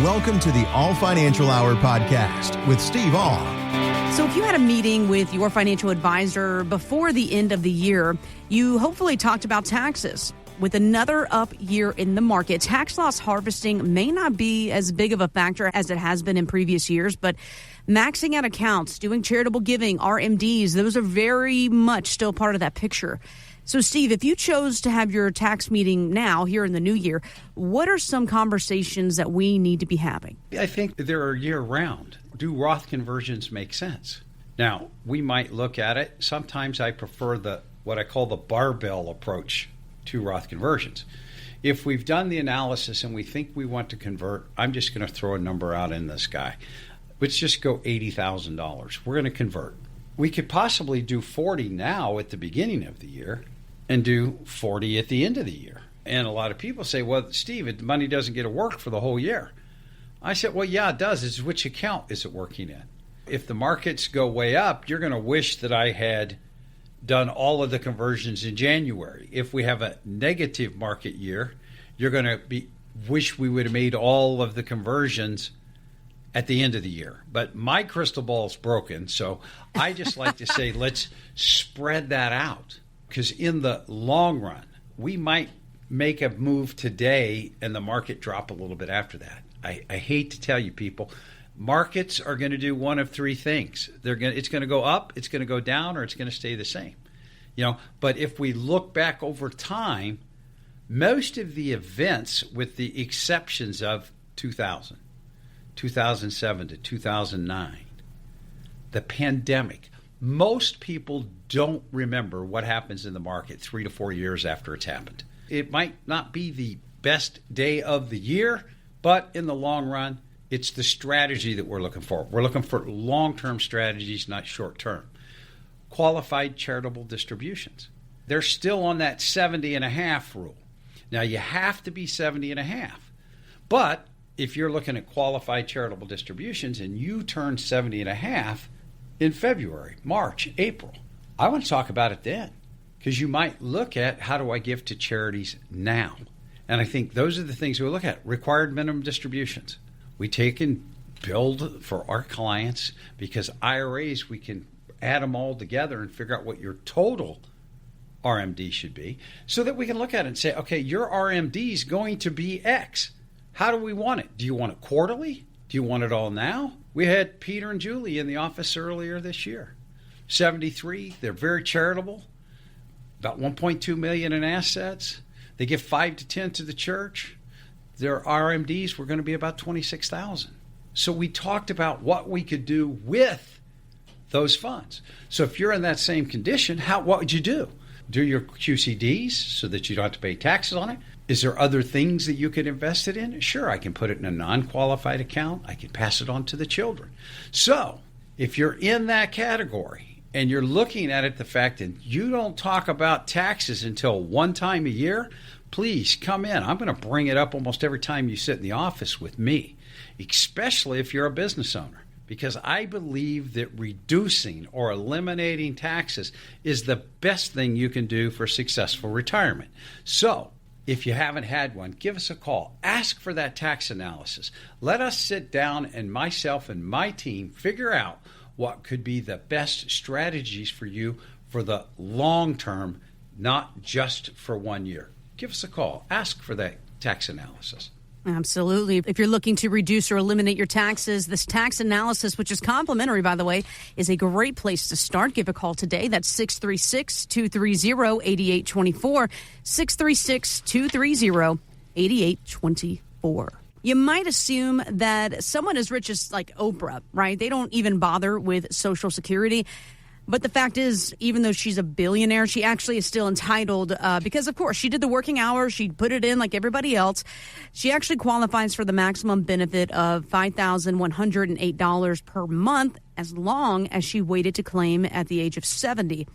Welcome to the All Financial Hour podcast with Steve All. So if you had a meeting with your financial advisor before the end of the year, you hopefully talked about taxes. With another up year in the market, tax loss harvesting may not be as big of a factor as it has been in previous years, but maxing out accounts, doing charitable giving, RMDs, those are very much still part of that picture. So, Steve, if you chose to have your tax meeting now, here in the new year, what are some conversations that we need to be having? I think they're year-round. Do Roth conversions make sense? Now, we might look at it. Sometimes I prefer what I call the barbell approach to Roth conversions. If we've done the analysis and we think we want to convert, I'm just going to throw a number out in the sky. Let's just go $80,000. We're going to convert. We could possibly do 40 now at the beginning of the year and do 40 at the end of the year. And a lot of people say, well, Steve, the money doesn't get to work for the whole year. I said, well, yeah, it does. It's which account is it working in? If the markets go way up, you're going to wish that I had done all of the conversions in January. If we have a negative market year, you're going to wish we would have made all of the conversions at the end of the year. But my crystal ball is broken, so I just like to say let's spread that out. Because in the long run, we might make a move today and the market drop a little bit after that. I hate to tell you people, markets are going to do one of three things. It's going to go up, it's going to go down, or it's going to stay the same. But if we look back over time, most of the events, with the exceptions of 2000, 2007 to 2009, the pandemic, most people don't remember what happens in the market 3 to 4 years after it's happened. It might not be the best day of the year, but in the long run, it's the strategy that we're looking for. We're looking for long-term strategies, not short-term. Qualified charitable distributions. They're still on that 70.5 rule. Now, you have to be 70.5. But if you're looking at qualified charitable distributions and you turn 70.5 in February, March, April, I want to talk about it then, because you might look at, how do I give to charities now? And I think those are the things we look at. Required minimum distributions. We take and build for our clients, because IRAs, we can add them all together and figure out what your total RMD should be, so that we can look at it and say, okay, your RMD is going to be X. How do we want it? Do you want it quarterly? Do you want it all now? We had Peter and Julie in the office earlier this year. 73, they're very charitable, about $1.2 million in assets. They give 5 to 10 to the church. Their RMDs were going to be about $26,000. So we talked about what we could do with those funds. So if you're in that same condition, what would you do? Do your QCDs so that you don't have to pay taxes on it? Is there other things that you could invest it in? Sure, I can put it in a non-qualified account. I can pass it on to the children. So if you're in that category and you're looking at it, the fact that you don't talk about taxes until one time a year, please come in. I'm going to bring it up almost every time you sit in the office with me, especially if you're a business owner, because I believe that reducing or eliminating taxes is the best thing you can do for successful retirement. So if you haven't had one, give us a call. Ask for that tax analysis. Let us sit down, and myself and my team figure out what could be the best strategies for you for the long term, not just for 1 year. Give us a call. Ask for that tax analysis. Absolutely. If you're looking to reduce or eliminate your taxes, this tax analysis, which is complimentary, by the way, is a great place to start. Give a call today. That's 636-230-8824, 636-230-8824. You might assume that someone as rich as like Oprah, right? They don't even bother with Social Security. But the fact is, even though she's a billionaire, she actually is still entitled because, of course, she did the working hours. She put it in like everybody else. She actually qualifies for the maximum benefit of $5,108 per month as long as she waited to claim at the age of 70.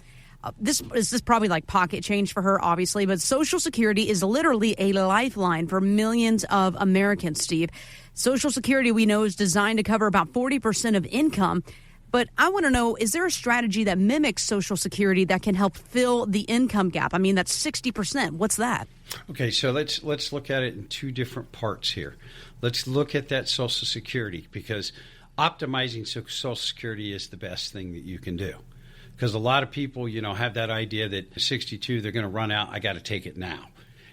This is probably like pocket change for her, obviously, but Social Security is literally a lifeline for millions of Americans, Steve. Social Security, we know, is designed to cover about 40% of income. But I want to know, is there a strategy that mimics Social Security that can help fill the income gap? I mean, that's 60%. What's that? Okay, so let's look at it in two different parts here. Let's look at that Social Security, because optimizing Social Security is the best thing that you can do. Because a lot of people, have that idea that 62, they're going to run out, I got to take it now.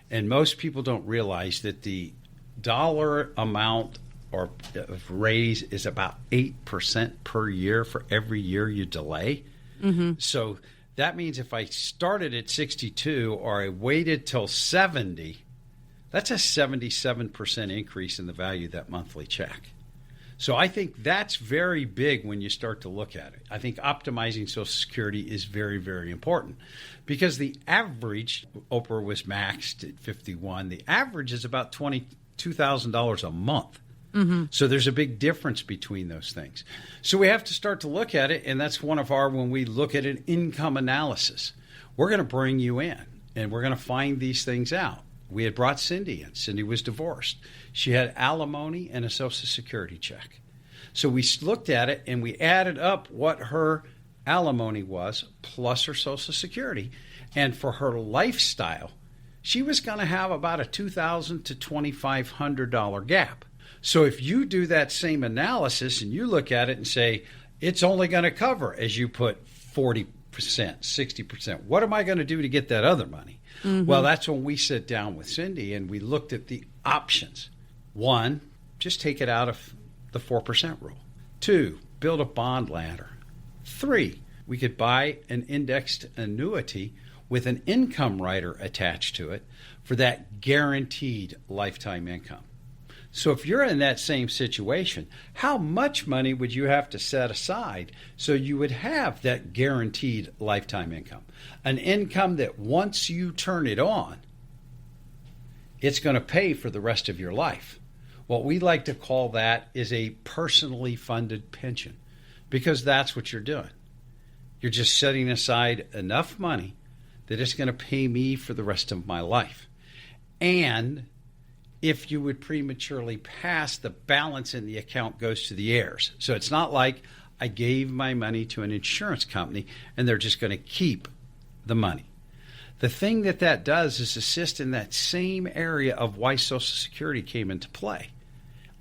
And most people don't realize that the dollar amount or raise is about 8% per year for every year you delay. Mm-hmm. So that means if I started at 62 or I waited till 70, that's a 77% increase in the value of that monthly check. So I think that's very big when you start to look at it. I think optimizing Social Security is very, very important, because the average, Oprah was maxed at 51, the average is about $22,000 a month. Mm-hmm. So there's a big difference between those things. So we have to start to look at it, and that's one of when we look at an income analysis, we're going to bring you in, and we're going to find these things out. We had brought Cindy in. Cindy was divorced. She had alimony and a Social Security check. So we looked at it, and we added up what her alimony was plus her Social Security. And for her lifestyle, she was going to have about a $2,000 to $2,500 gap. So if you do that same analysis and you look at it and say, it's only going to cover, as you put, 40%, 60%, what am I going to do to get that other money? Mm-hmm. Well, that's when we sat down with Cindy and we looked at the options. 1, just take it out of the 4% rule. 2, build a bond ladder. 3, we could buy an indexed annuity with an income rider attached to it for that guaranteed lifetime income. So if you're in that same situation, how much money would you have to set aside so you would have that guaranteed lifetime income? An income that once you turn it on, it's going to pay for the rest of your life. What we like to call that is a personally funded pension, because that's what you're doing. You're just setting aside enough money that it's going to pay me for the rest of my life. And if you would prematurely pass, the balance in the account goes to the heirs. So it's not like I gave my money to an insurance company and they're just going to keep the money. The thing that does is assist in that same area of why Social Security came into play.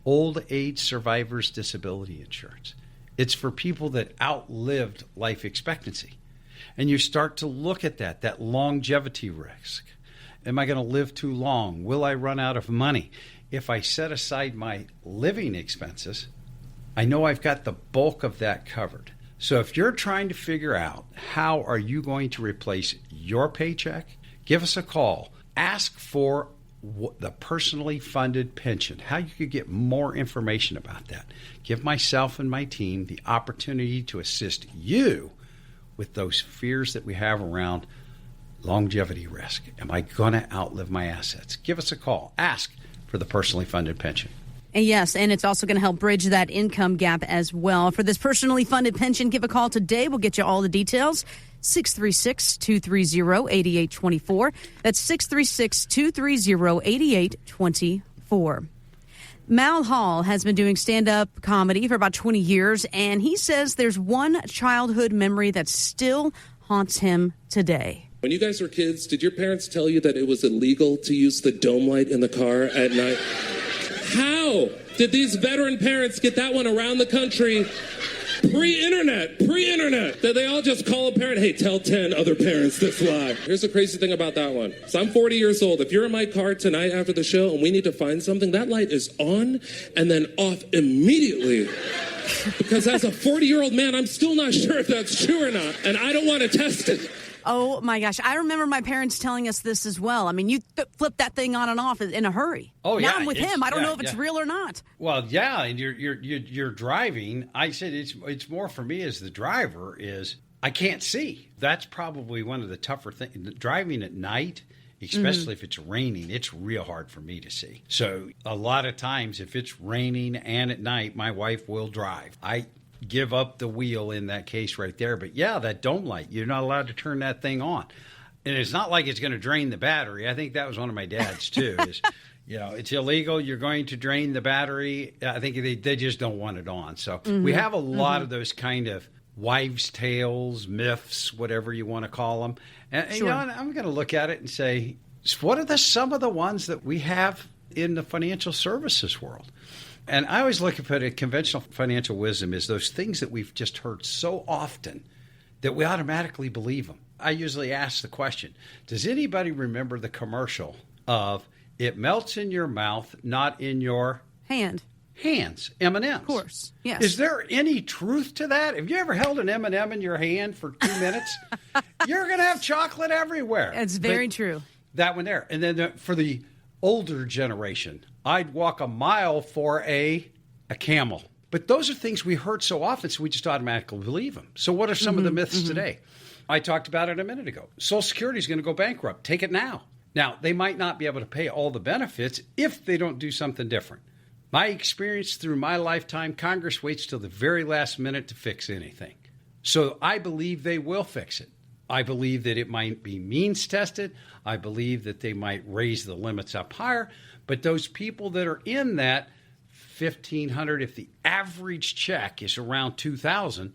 Old age survivors disability insurance. It's for people that outlived life expectancy. And you start to look at that longevity risk. Am I going to live too long? Will I run out of money? If I set aside my living expenses, I know I've got the bulk of that covered. So if you're trying to figure out how are you going to replace your paycheck, give us a call. Ask for the personally funded pension, how you could get more information about that. Give myself and my team the opportunity to assist you with those fears that we have around longevity risk. Am I going to outlive my assets? Give us a call. Ask for the personally funded pension. And yes, and it's also going to help bridge that income gap as well. For this personally funded pension, give a call today. We'll get you all the details. 636-230-8824. That's 636-230-8824. Mal Hall has been doing stand-up comedy for about 20 years, and he says there's one childhood memory that still haunts him today. When you guys were kids, did your parents tell you that it was illegal to use the dome light in the car at night? How did these veteran parents get that one around the country pre-internet, that they all just call a parent, hey, tell 10 other parents this lie? Here's the crazy thing about that one. So I'm 40 years old. If you're in my car tonight after the show and we need to find something, that light is on and then off immediately. Because as a 40-year-old man, I'm still not sure if that's true or not, and I don't want to test it. Oh, my gosh. I remember my parents telling us this as well. I mean, you flip that thing on and off in a hurry. Oh, yeah. Now I'm with him. I don't know if it's real or not. Well, yeah, and you're driving. I said it's more for me as the driver is I can't see. That's probably one of the tougher things. Driving at night, especially if it's raining, it's real hard for me to see. So a lot of times if it's raining and at night, my wife will drive. I give up the wheel in that case right there. But yeah, that dome light, you're not allowed to turn that thing on. And it's not like it's going to drain the battery. I think that was one of my dad's too. Is, it's illegal. You're going to drain the battery. I think they just don't want it on. So we have a lot of those kind of wives' tales, myths, whatever you want to call them. And I'm going to look at it and say, what are some of the ones that we have in the financial services world. And I always look at it, conventional financial wisdom is those things that we've just heard so often that we automatically believe them. I usually ask the question, does anybody remember the commercial of it melts in your mouth, not in your hands, M&Ms? Of course, yes. Is there any truth to that? Have you ever held an M&M in your hand for 2 minutes? You're going to have chocolate everywhere. It's very true. That one there. And then for the older generation, I'd walk a mile for a camel. But those are things we heard so often, so we just automatically believe them. So what are some of the myths today? I talked about it a minute ago. Social Security is going to go bankrupt. Take it now. Now, they might not be able to pay all the benefits if they don't do something different. My experience through my lifetime, Congress waits till the very last minute to fix anything. So I believe they will fix it. I believe that it might be means tested. I believe that they might raise the limits up higher. But those people that are in that $1,500, if the average check is around $2,000,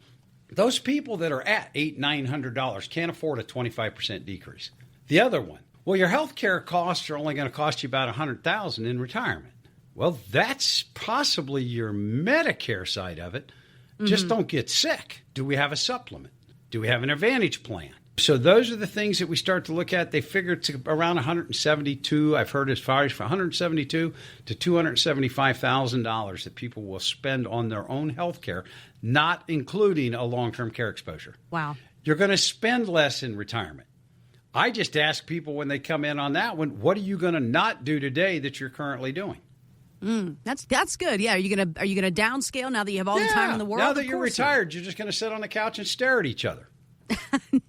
those people that are at $800-900 can't afford a 25% decrease. The other one, well, your health care costs are only going to cost you about $100,000 in retirement. Well, that's possibly your Medicare side of it. Just don't get sick. Do we have a supplement? Do we have an Advantage plan? So those are the things that we start to look at. They figure it's around $172. I've heard as far as $172 to $275,000 that people will spend on their own health care, not including a long-term care exposure. Wow. You're going to spend less in retirement. I just ask people when they come in on that one, what are you going to not do today that you're currently doing? That's good. Yeah. Are you gonna downscale now that you have all the time in the world? Now that you're retired, you're just going to sit on the couch and stare at each other.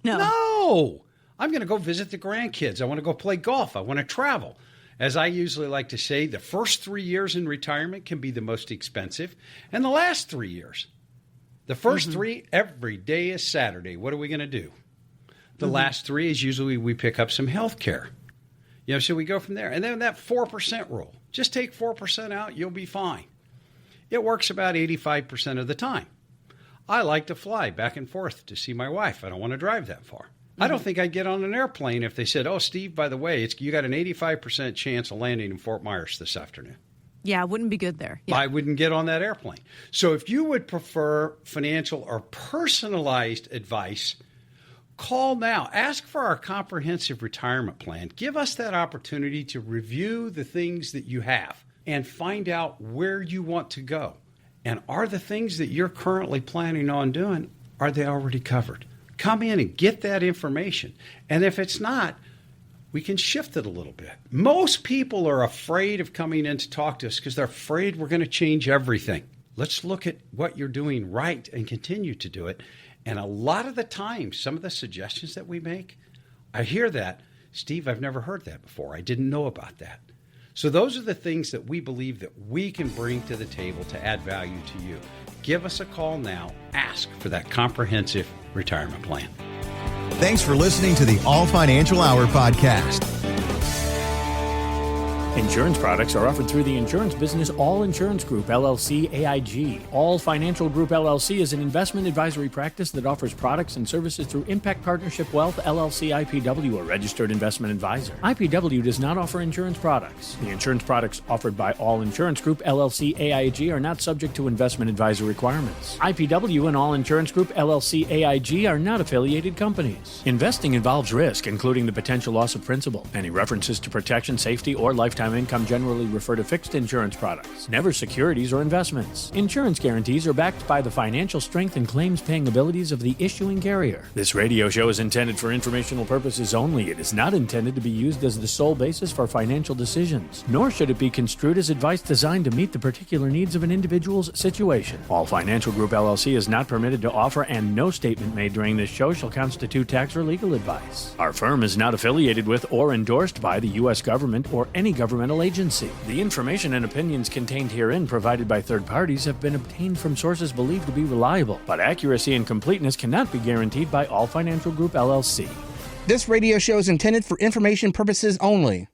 No. I'm going to go visit the grandkids. I want to go play golf. I want to travel. As I usually like to say, the first 3 years in retirement can be the most expensive, and the last 3 years. The first 3, every day is Saturday. What are we going to do? The last 3 is usually we pick up some health care. So we go from there. And then that 4% rule. Just take 4% out, you'll be fine. It works about 85% of the time. I like to fly back and forth to see my wife. I don't want to drive that far. I don't think I'd get on an airplane if they said, oh, Steve, by the way, you got an 85% chance of landing in Fort Myers this afternoon. Yeah, it wouldn't be good there. Yeah. I wouldn't get on that airplane. So if you would prefer financial or personalized advice, call now. Ask for our comprehensive retirement plan. Give us that opportunity to review the things that you have and find out where you want to go. And are the things that you're currently planning on doing, are they already covered? Come in and get that information. And if it's not, we can shift it a little bit. Most people are afraid of coming in to talk to us because they're afraid we're going to change everything. Let's look at what you're doing right and continue to do it. And a lot of the time, some of the suggestions that we make, I hear that, Steve, I've never heard that before. I didn't know about that. So those are the things that we believe that we can bring to the table to add value to you. Give us a call now. Ask for that comprehensive retirement plan. Thanks for listening to the All Financial Hour podcast. Insurance products are offered through the insurance business All Insurance Group, LLC, AIG. All Financial Group, LLC is an investment advisory practice that offers products and services through Impact Partnership Wealth, LLC, IPW, a registered investment advisor. IPW does not offer insurance products. The insurance products offered by All Insurance Group, LLC, AIG are not subject to investment advisor requirements. IPW and All Insurance Group, LLC, AIG are not affiliated companies. Investing involves risk, including the potential loss of principal. Any references to protection, safety, or lifetime income generally refer to fixed insurance products, never securities or investments. Insurance guarantees are backed by the financial strength and claims-paying abilities of the issuing carrier. This radio show is intended for informational purposes only. It is not intended to be used as the sole basis for financial decisions, nor should it be construed as advice designed to meet the particular needs of an individual's situation. All Financial Group, LLC is not permitted to offer, and no statement made during this show shall constitute tax or legal advice. Our firm is not affiliated with or endorsed by the U.S. government or any governmental agency. The information and opinions contained herein provided by third parties have been obtained from sources believed to be reliable, but accuracy and completeness cannot be guaranteed by All Financial Group, LLC. This radio show is intended for information purposes only.